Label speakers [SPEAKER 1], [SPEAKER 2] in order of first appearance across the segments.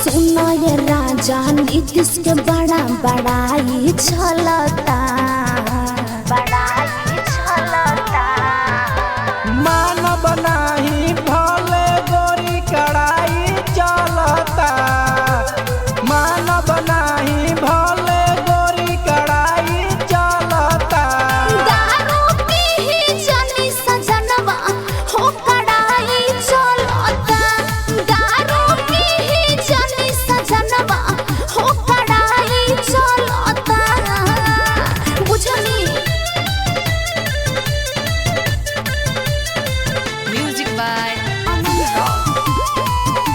[SPEAKER 1] सुना ये राजा नीतीश के बड़ा बड़ाई चलता, बड़ाई चलता।
[SPEAKER 2] मानव नाही भले गोरी कड़ाई चलता, मानव नाही भले गोरी कड़ाई चलता।
[SPEAKER 1] दारू पी ही जानी सजनवा हो कड़ाई चलता, दारू पी ही जानी सजनवा हो कड़ाई चलता। बुझनी
[SPEAKER 3] Music by Aman Rock.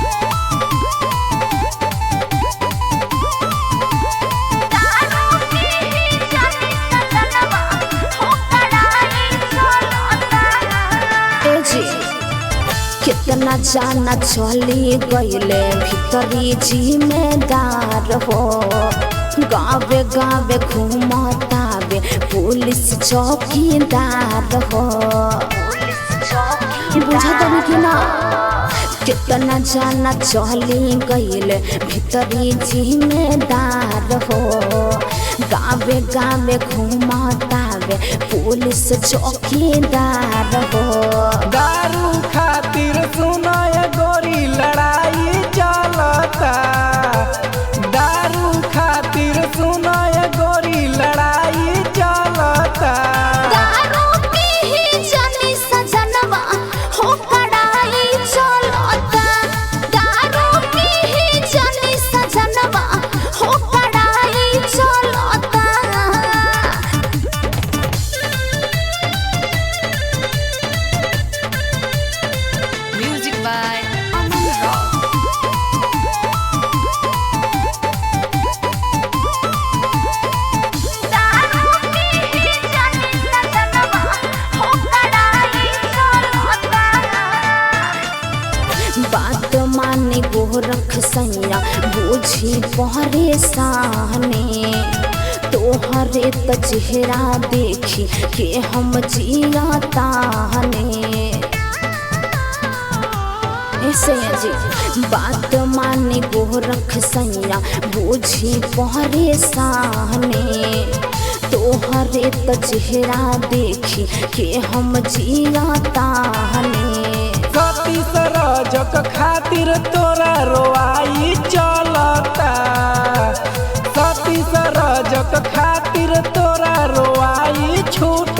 [SPEAKER 1] कितना जाना चली गईले भीतरी जिम्मेदार हो, गावे गावे घूमतावे पुलिस चौकीदार हो। बुझा कि ना कितना जाना चली गईले भीतरी जिम्मेदार हो, गावे गावे घूमतावे पुलिस चौकीदार हो।
[SPEAKER 2] दारू खातिर सुनाय गोरी लड़ाई चलता, दारू खातिर सुनाय गोरी लड़ाई चलता।
[SPEAKER 1] दारू पी ही जानी सजनवा हो कड़ाई चलता, दारू पी ही जानी सजनवा हो कड़ाई चलता।
[SPEAKER 3] Music by Aman Rock.
[SPEAKER 1] दारू पी ही जानी सजनवा हो कड़ाई चलता। बात माने गोरख सैया बूझी परेशानी, तोहरे त चेहरा देखी के हम जियाताने। ऐसे जी बात माने गोरख सैया बूझी परेशानी, तोहरे त चेहरा देखी के हम जियाताने।
[SPEAKER 2] सती सरजक खातिर तोरा रोआई चलता, सती सरजक खातिर तोरा रोआई छूट